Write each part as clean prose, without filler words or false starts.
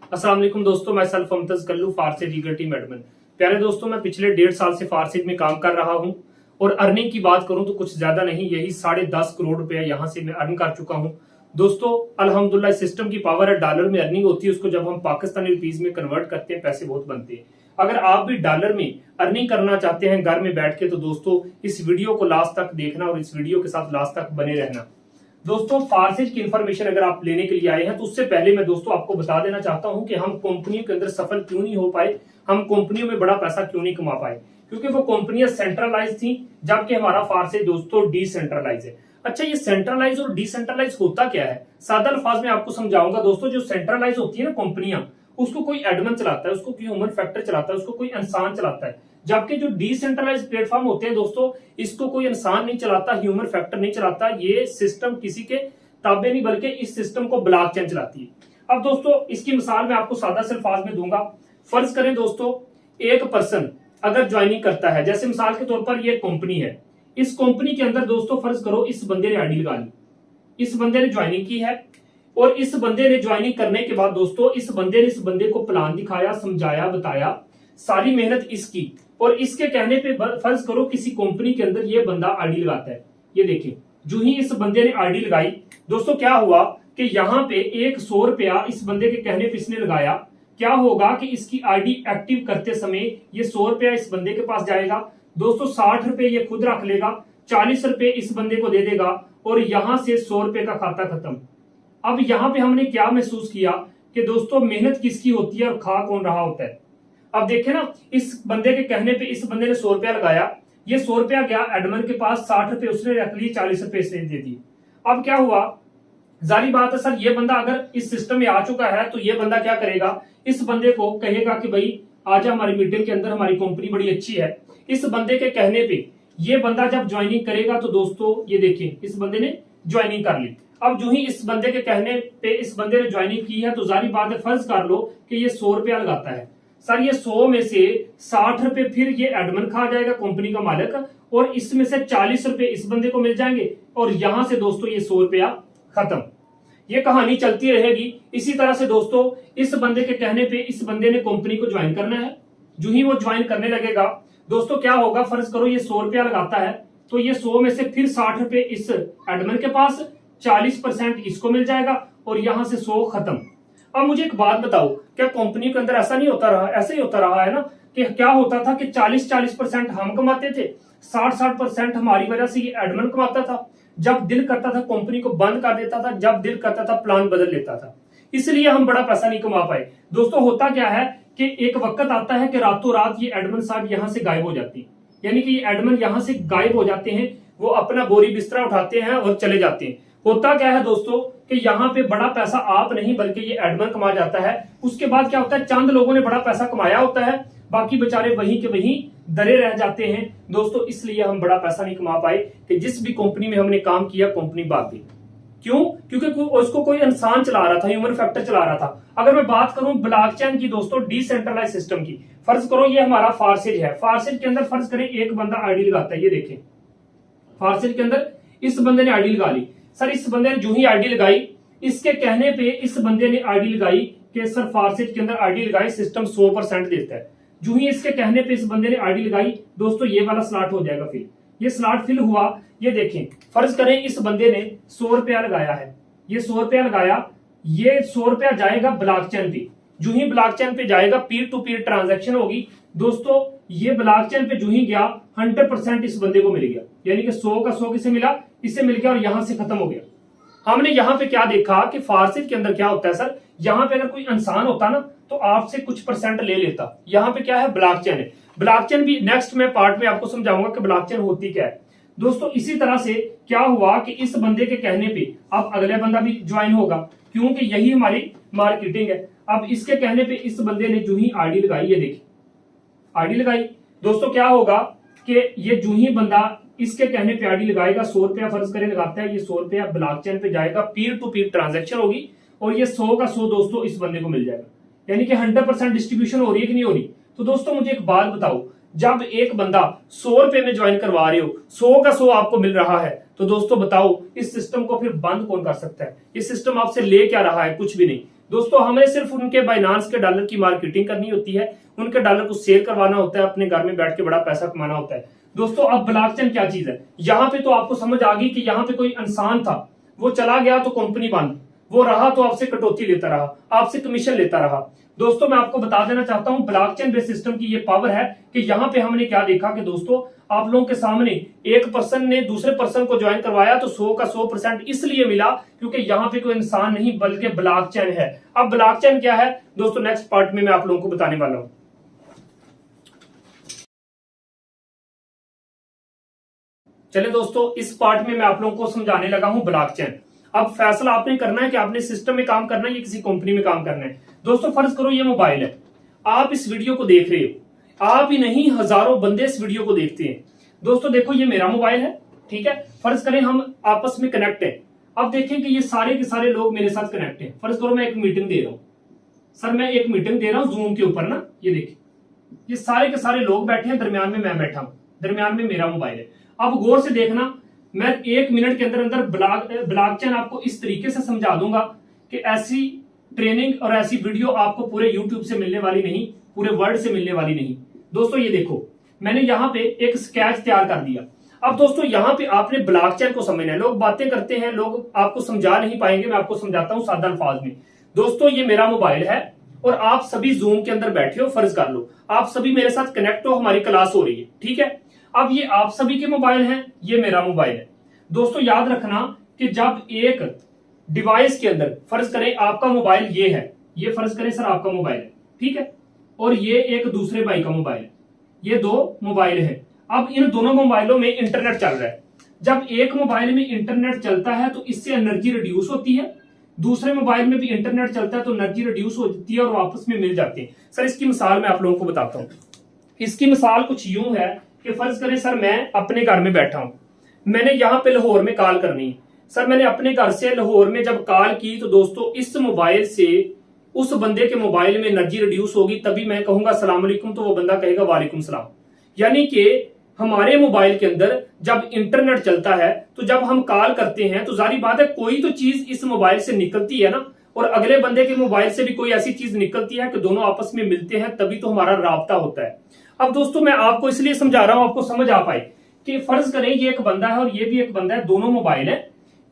अस्सलाम वालेकुम दोस्तों, मैं सेल्फ Mumtaz Kallu forces eagle team admin. प्यारे दोस्तों, मैं पिछले 1.5 साल से फारसेज में काम कर रहा हूं और अर्निंग की बात करूं तो कुछ ज्यादा नहीं, यही 10.5 करोड़ रुपया यहां से मैं अर्न कर चुका हूं। दोस्तों अल्हम्दुलिल्लाह, सिस्टम की पावर है। डॉलर में अर्निंग होती है, उसको जब हम पाकिस्तानी रुपीज में कन्वर्ट करते हैं पैसे बहुत बनते हैं। अगर आप भी डॉलर में अर्निंग करना चाहते हैं घर में बैठ के, तो दोस्तों इस वीडियो को लास्ट तक देखना और इस वीडियो के साथ लास्ट तक बने रहना। दोस्तों फारसेज की इंफॉर्मेशन अगर आप लेने के लिए आए हैं तो उससे पहले मैं दोस्तों आपको बता देना चाहता हूं कि हम कंपनियों के अंदर सफल क्यों नहीं हो पाए, हम कंपनियों में बड़ा पैसा क्यों नहीं कमा पाए। क्योंकि वो कंपनियां सेंट्रलाइज थी, जबकि हमारा फारसेज दोस्तों डिसेंट्रलाइज है। अच्छा, ये सेंट्रलाइज और डिसेंट्रलाइज होता क्या है, सादा अल्फाज में आपको समझाऊंगा। दोस्तों जो सेंट्रलाइज होती है ना कंपनियां, उसको कोई एडमिन चलाता है, उसको कोई ह्यूमन फैक्टर चलाता है, उसको कोई इंसान चलाता है। जबकि जो डिसेंट्रलाइज प्लेटफॉर्म होते हैं दोस्तों, इसको कोई इंसान नहीं चलाता, ह्यूमन फैक्टर नहीं चलाता, ये सिस्टम किसी के ताबे नहीं, बल्कि इस सिस्टम को ब्लॉकचेन चलाती है। अब दोस्तों इसकी मिसाल मैं आपको सादा से अल्फाज में दूंगा। फर्ज करें दोस्तों, एक पर्सन अगर ज्वाइनिंग करता है, जैसे मिसाल के तौर पर ये कंपनी है, इस कंपनी के अंदर दोस्तों फर्ज करो इस बंदे ने आईडी लगा ली, इस बंदे ने ज्वाइनिंग की है, और इस बंदे ने ज्वाइनिंग करने के बाद दोस्तों इस बंदे ने इस बंदे को प्लान दिखाया, समझाया, बताया, सारी मेहनत इसकी, और इसके कहने पे फर्ज करो किसी कंपनी के अंदर ये बंदा आईडी लगाता है। ये देखें, जो ही इस बंदे ने आईडी लगाई दोस्तों, क्या हुआ कि यहाँ पे 100 रुपया इस बंदे के कहने पे इसने लगाया। क्या होगा कि इसकी आईडी एक्टिव करते समय ये 100 रुपया इस बंदे के पास जाएगा। दोस्तों 60 रुपए ये खुद रख लेगा, 40 रुपए इस बंदे को दे देगा, और यहां से 100 रुपए का खाता खत्म। अब यहाँ पे हमने क्या महसूस किया कि दोस्तों मेहनत किसकी होती है और खा कौन रहा होता है। अब देखे ना, इस बंदे के कहने पे इस बंदे ने 100 रुपया लगाया, ये 100 रुपया गया एडमिन के पास, 60 रुपए उसने रख लिए, 40 रुपए इसने दे दिए। अब क्या हुआ, जारी बात है सर, ये बंदा अगर इस सिस्टम में आ चुका है तो ये बंदा क्या करेगा, इस बंदे को कहेगा कि भाई आजा हमारी मीटिंग के अंदर, हमारी कंपनी बड़ी अच्छी है। इस बंदे के कहने पे ये बंदा जब ज्वाइनिंग करेगा तो दोस्तों ये देखिए इस बंदे ने ज्वाइनिंग कर ली। अब जो ही इस बंदे के कहने पे इस बंदे ने ज्वाइनिंग की है, तो जारी बात है, फर्ज कर लो कि ये 100 रुपया लगाता है। सर ये 100 में से 60 रुपए फिर ये एडमिन खा जाएगा, कंपनी का मालिक, और इसमें से 40 रुपए इस बंदे को मिल जाएंगे, और यहां से दोस्तों ये 100 रुपया खत्म। ये कहानी चलती रहेगी। इसी तरह से दोस्तों इस बंदे के कहने पे इस बंदे ने कंपनी को ज्वाइन करना है। जो ही वो ज्वाइन करने लगेगा दोस्तों क्या होगा, फर्ज करो ये 100 रुपया लगाता है, तो ये 100 में से फिर 60 रुपए इस एडमिन के पास, 40% इसको मिल जाएगा, और यहां से 100 खत्म। अब मुझे एक बात बताओ, क्या कंपनी के अंदर ऐसा नहीं होता रहा, ऐसे ही होता रहा है ना, कि क्या होता था कि 40% हम कमाते थे, 60% हमारी वजह से ये एडमिन कमाता था। जब दिल करता था कंपनी को बंद कर देता था, जब दिल करता था प्लान बदल लेता था, इसलिए हम बड़ा पैसा नहीं कमा पाए। दोस्तों होता क्या है कि एक वक्त आता है कि रातों रात ये एडमिन साहब यहां से गायब हो जाती है, यानी कि ये एडमिन यहां से गायब हो जाते हैं, वो अपना बोरी बिस्तरा उठाते हैं और चले जाते हैं। होता क्या है दोस्तों कि यहाँ पे बड़ा पैसा आप नहीं बल्कि ये एडमिन कमा जाता है। उसके बाद क्या होता है, चंद लोगों ने बड़ा पैसा कमाया होता है, बाकी बेचारे वहीं के वहीं दरे रह जाते हैं। दोस्तों इसलिए हम बड़ा पैसा नहीं कमा पाए कि जिस भी कंपनी में हमने काम किया कंपनी भाग गई। क्यों? क्योंकि उसको कोई इंसान चला रहा था, ह्यूमन फैक्टर चला रहा था। अगर मैं बात करूं ब्लॉकचेन की दोस्तों, डिसेंट्रलाइज सिस्टम की, फर्ज करो ये हमारा फारसेज है। फारसेज के अंदर फर्ज करें एक बंदा आईडी लगाता है, ये देखें फारसेज के अंदर इस बंदे ने आईडी लगा ली। सर इस बंदे ने जो ही आईडी लगाई, इसके कहने पे इस बंदे ने आईडी लगाई कि सर फारसेज के अंदर आईडी लगाई, सिस्टम 100% देता है। जो ही इसके कहने पे इस बंदे ने आईडी लगाई दोस्तों, ये वाला स्लॉट हो जाएगा फिल। ये स्लॉट फिल हुआ, ये देखें फर्ज करें इस बंदे ने 100 रुपया लगाया है, ये 100 रुपया लगाया, ये 100 रुपया जाएगा ब्लॉकचेन पे। जो ही ब्लॉकचेन पे जाएगा, पीर टू पीर ट्रांजैक्शन होगी दोस्तों। ये ब्लॉकचेन पे जो ही गया 100% इस बंदे को मिल गया, यानी कि 100 का 100 किसे मिला, इससे मिल गया, और यहां से खत्म हो गया। हमने यहाँ पे क्या देखा कि फारसेज के अंदर क्या होता है सर, यहाँ पे अगर कोई इंसान होता ना तो आपसे कुछ % ले लेता। यहाँ पे क्या है, ब्लॉकचेन है। ब्लॉकचेन भी नेक्स्ट में पार्ट में आपको समझाऊंगा कि ब्लॉकचेन होती क्या है। दोस्तों इसी तरह से क्या हुआ कि इस बंदे के कहने पे अब अगले बंदा भी ज्वाइन होगा, क्योंकि यही हमारी मार्केटिंग है। अब इसके कहने पे इस बंदे ने जो ही आईडी लगाई, ये देखिए आईडी लगाई दोस्तों, क्या होगा कि ये जो ही बंदा इसके कहने पे आईडी लगाएगा, 100 रुपया फर्ज करे लगाता है, ये 100 रुपया ब्लॉकचेन पे जाएगा, पीर टू पीर ट्रांजैक्शन होगी, और ये 100 का 100 दोस्तों इस बंदे को मिल जाएगा, यानी कि 100% डिस्ट्रीब्यूशन हो रही है कि नहीं हो रही। तो दोस्तों मुझे एक बात बताओ, जब एक बंदा 100 रुपए में ज्वाइन करवा रहे हो, 100 का 100 आपको मिल रहा है, तो दोस्तों बताओ इस सिस्टम को फिर बंद कौन कर सकता है। ये सिस्टम आपसे ले क्या रहा है, कुछ भी नहीं। दोस्तों हमें सिर्फ उनके बाइनांस के डॉलर की मार्केटिंग करनी होती है, उनके डॉलर को सेल करवाना होता है, अपने घर में बैठ के बड़ा पैसा कमाना होता है। दोस्तों अब ब्लॉकचेन क्या चीज है, यहाँ पे तो आपको समझ आ गई कि यहाँ पे कोई इंसान था, वो चला गया तो कंपनी बंद, वो रहा तो आपसे कटौती लेता रहा, आपसे कमीशन लेता रहा। दोस्तों मैं आपको बता देना चाहता हूं ब्लॉकचेन बेस्ड सिस्टम की ये पावर है कि यहाँ पे हमने क्या देखा कि दोस्तों आप लोगों के सामने एक पर्सन ने दूसरे पर्सन को ज्वाइन करवाया तो 100 का 100% इसलिए मिला क्योंकि यहाँ पे कोई इंसान नहीं बल्कि ब्लॉकचेन है। अब ब्लॉकचेन क्या है दोस्तों नेक्स्ट पार्ट में मैं आप लोगों को बताने वाला हूं। चलिए दोस्तों इस पार्ट में मैं आप लोगों को समझाने लगा हूं ब्लॉकचेन। अब फैसला आपने करना है कि आपने सिस्टम में काम करना है या किसी कंपनी में काम करना है। दोस्तों फर्ज करो ये मोबाइल है, आप इस वीडियो को देख रहे हो, आप ही नहीं हजारों बंदे इस वीडियो को देखते हैं। दोस्तों देखो ये मेरा मोबाइल है, ठीक है, फर्ज करें हम आपस में कनेक्ट है। अब देखें कि ये सारे के सारे लोग मेरे साथ कनेक्ट हैं। फर्ज करो मैं एक मीटिंग दे रहा हूं, सर मैं एक मीटिंग दे रहा हूं जूम के ऊपर ना, ये देखिए ये सारे के सारे लोग बैठे हैं, दरमियान में मैं बैठा हूं, दरमियान में मेरा मोबाइल है। अब गौर से देखना, मैं 1 मिनट के अंदर अंदर ब्लॉकचेन आपको इस तरीके से समझा दूंगा कि ऐसी ट्रेनिंग और ऐसी वीडियो आपको पूरे यूट्यूब से मिलने वाली नहीं, पूरे वर्ल्ड से मिलने वाली नहीं। दोस्तों ये देखो मैंने यहाँ पे एक स्केच तैयार कर दिया। अब दोस्तों यहाँ पे आपने ब्लॉकचेन को समझना है। लोग बातें करते हैं, लोग आपको समझा नहीं पाएंगे, मैं आपको समझाता हूँ सादा अल्फाज में। दोस्तों ये मेरा मोबाइल है और आप सभी जूम के अंदर बैठे हो, फर्ज कर लो आप सभी मेरे साथ कनेक्ट हो, हमारी क्लास हो रही है, ठीक है। अब ये आप सभी के मोबाइल हैं, ये मेरा मोबाइल है। दोस्तों याद रखना कि जब एक डिवाइस के अंदर फर्ज करें आपका मोबाइल ये है, ये फर्ज करें सर आपका मोबाइल है, ठीक है, और ये एक दूसरे भाई का मोबाइल है, ये 2 मोबाइल है। अब इन दोनों मोबाइलों में इंटरनेट चल रहा है। जब एक मोबाइल में इंटरनेट चलता है तो इससे एनर्जी रिड्यूस होती है, दूसरे मोबाइल में भी इंटरनेट चलता है तो एनर्जी रिड्यूस होती है और वापस में मिल जाती है। सर इसकी मिसाल मैं आप लोगों को बताता हूं। इसकी मिसाल कुछ यूं है कि फर्ज करें सर मैं अपने घर में बैठा हूं, मैंने यहां पे लाहौर में कॉल करनी है। सर मैंने अपने घर से लाहौर में जब कॉल की तो दोस्तों इस मोबाइल से उस बंदे के मोबाइल में एनर्जी रिड्यूस होगी, तभी मैं कहूंगा अस्सलाम वालेकुम तो वो बंदा कहेगा वालेकुम सलाम। यानी कि हमारे मोबाइल के अंदर जब इंटरनेट चलता है तो जब हम कॉल करते हैं तो जारी बात है कोई तो चीज इस मोबाइल से निकलती है ना, और अगले बंदे के मोबाइल से भी कोई ऐसी चीज निकलती है कि दोनों आपस में मिलते हैं, तभी तो हमारा राब्ता होता है। अब दोस्तों मैं आपको इसलिए समझा रहा हूं आपको समझ आ पाए कि फर्ज करें ये एक बंदा है और ये भी एक बंदा है, दोनों मोबाइल है।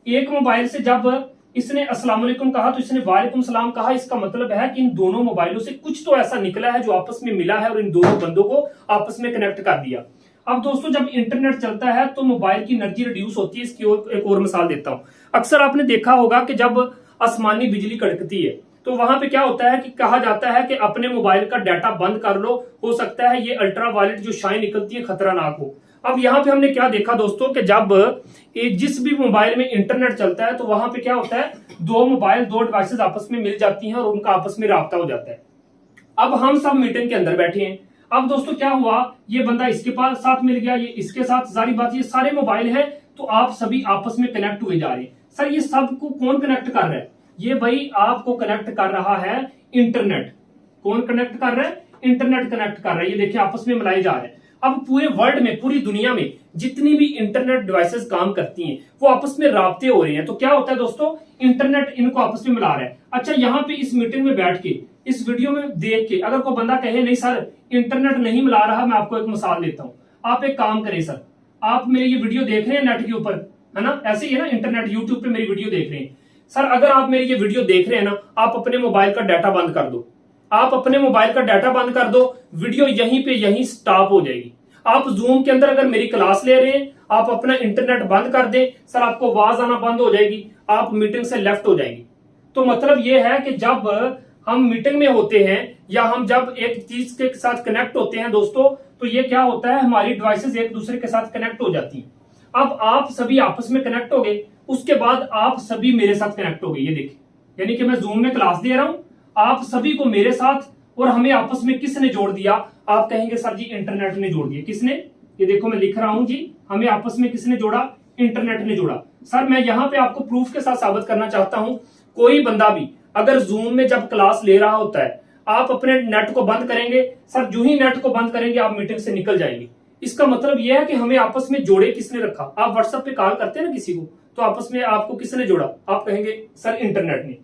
एक मोबाइल से जब इसने अस्सलाम वालेकुम कहा तो इसने वालेकुम सलाम कहा, इसका मतलब है कि इन दोनों मोबाइलों से कुछ तो ऐसा निकला है जो आपस में मिला है और इन दोनों बंदों को आपस में कनेक्ट कर दिया। अब दोस्तों जब इंटरनेट चलता है तो मोबाइल की एनर्जी रिड्यूस होती है। इसकी एक और मिसाल देता हूं। अक्सर आपने देखा होगा कि जब आसमानी बिजली कड़कती है तो वहां पे क्या होता है कि कहा जाता है कि अपने मोबाइल का डाटा बंद कर लो, हो सकता है ये अल्ट्रा वायलेट जो शाइन निकलती है खतरनाक हो। अब यहाँ पे हमने क्या देखा दोस्तों कि जब जिस भी मोबाइल में इंटरनेट चलता है तो वहां पे क्या होता है, 2 मोबाइल 2 डिवाइसेस आपस में मिल जाती हैं और उनका आपस में राब्ता हो जाता है। अब हम सब मीटिंग के अंदर बैठे हैं। अब दोस्तों क्या हुआ, ये बंदा इसके पास साथ मिल गया, ये इसके साथ, जारी बात ये सारे मोबाइल है तो आप सभी आपस में कनेक्ट हुए जा रहे हैं। सर ये सब को कौन कनेक्ट कर रहा है, ये भाई आपको कनेक्ट कर रहा है इंटरनेट। कौन कनेक्ट कर रहा है, इंटरनेट कनेक्ट कर रहा है। ये देखिए आपस में मिलाए जा रहे हैं। अब पूरे वर्ल्ड में, पूरी दुनिया में जितनी भी इंटरनेट डिवाइसेस काम करती हैं वो आपस में राब्ते हो रहे हैं। तो क्या होता है दोस्तों, इंटरनेट इनको आपस में मिला रहा है। अच्छा यहाँ पे इस मीटिंग में बैठ के, इस वीडियो में देख के अगर कोई बंदा कहे नहीं सर इंटरनेट नहीं मिला रहा, मैं आपको एक मिसाल देता हूं। आप एक काम करें सर, आप मेरी ये वीडियो देख रहे हैं नेट के ऊपर, है ना, ऐसे ही है ना, इंटरनेट यूट्यूब पे मेरी वीडियो देख रहे हैं। सर अगर आप मेरी ये वीडियो देख रहे हैं ना, आप अपने मोबाइल का डाटा बंद कर दो, आप अपने मोबाइल का डाटा बंद कर दो, वीडियो यहीं पे यहीं स्टॉप हो जाएगी। आप जूम के अंदर अगर मेरी क्लास ले रहे हैं, आप अपना इंटरनेट बंद कर दें, सर आपको आवाज आना बंद हो जाएगी, आप मीटिंग से लेफ्ट हो जाएगी। तो मतलब ये है कि जब हम मीटिंग में होते हैं या हम जब एक चीज के साथ कनेक्ट होते हैं दोस्तों, तो ये क्या होता है, हमारी डिवाइसेस एक दूसरे के साथ कनेक्ट हो जाती हैं। अब आप सभी आपस में कनेक्ट हो गए, उसके बाद आप सभी मेरे साथ कनेक्ट हो गए। ये देखिए, यानी कि मैं जूम में क्लास दे रहा हूं, आप सभी को मेरे साथ, और हमें आपस में किसने जोड़ दिया, आप कहेंगे सर जी इंटरनेट ने जोड़ दिया। किसने, ये देखो मैं लिख रहा हूं जी, हमें आपस में किसने जोड़ा, इंटरनेट ने जोड़ा। सर मैं यहां पे आपको प्रूफ के साथ साबित करना चाहता हूं, कोई बंदा भी अगर जूम में जब क्लास ले रहा होता है, आप अपने नेट को बंद करेंगे, सर जो ही नेट को बंद करेंगे आप मीटिंग से निकल जाएंगे। इसका मतलब यह है कि हमें आपस में जोड़े किसने रखा। आप व्हाट्सएप पे कॉल करते हैं ना किसी को, तो आपस में आपको किसने जोड़ा, आप कहेंगे सर इंटरनेट ने।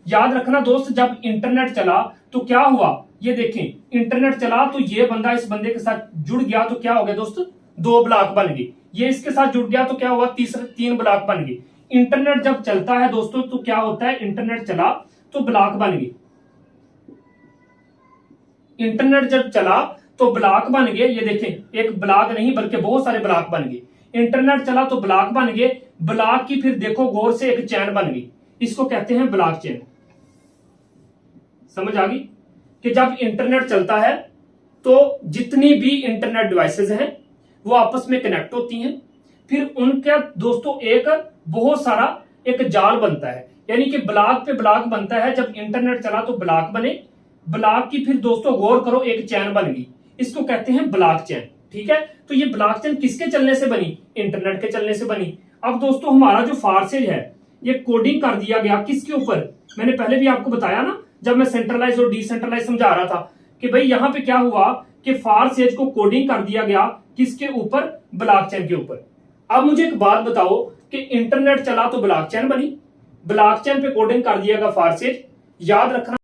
याद रखना दोस्त, जब इंटरनेट चला तो क्या हुआ, ये देखें इंटरनेट चला तो ये बंदा इस बंदे के साथ जुड़ गया तो क्या हो गया दोस्त, 2 ब्लॉक बन गए। ये इसके साथ जुड़ गया तो क्या हुआ, 3 ब्लॉक बन गए। इंटरनेट जब चलता है दोस्तों तो क्या होता है, इंटरनेट चला तो ब्लॉक बन गए। इंटरनेट जब चला तो ब्लॉक बन गए, ये देखें एक ब्लॉक नहीं बल्कि बहुत सारे ब्लॉक बन गए। इंटरनेट चला तो ब्लॉक बन गए, ब्लॉक की फिर देखो गौर से एक चैन बन गई, इसको कहते हैं ब्लॉक चेन। समझ आ गई कि जब इंटरनेट चलता है तो जितनी भी इंटरनेट डिवाइसेस हैं वो आपस में कनेक्ट होती हैं, फिर उनका दोस्तों एक बहुत सारा एक जाल बनता है, यानी कि ब्लॉक पे ब्लॉक बनता है। जब इंटरनेट चला तो ब्लॉक बने, ब्लॉक की फिर दोस्तों गौर करो एक चैन बन गई, इसको कहते हैं ब्लॉक चैन। ठीक है, तो ये ब्लॉक चैन किसके चलने से बनी, इंटरनेट के चलने से बनी। अब दोस्तों हमारा जो फारसेज है ये कोडिंग कर दिया गया किसके ऊपर, मैंने पहले भी आपको बताया ना जब मैं सेंट्रलाइज और डिसेंट्रलाइज समझा रहा था कि भाई यहां पे क्या हुआ कि फारसेज को कोडिंग कर दिया गया किसके ऊपर, ब्लॉकचेन के ऊपर। अब मुझे एक बात बताओ कि इंटरनेट चला तो ब्लॉकचेन बनी, ब्लॉकचेन पे कोडिंग कर दिया गया फारसेज। याद रखना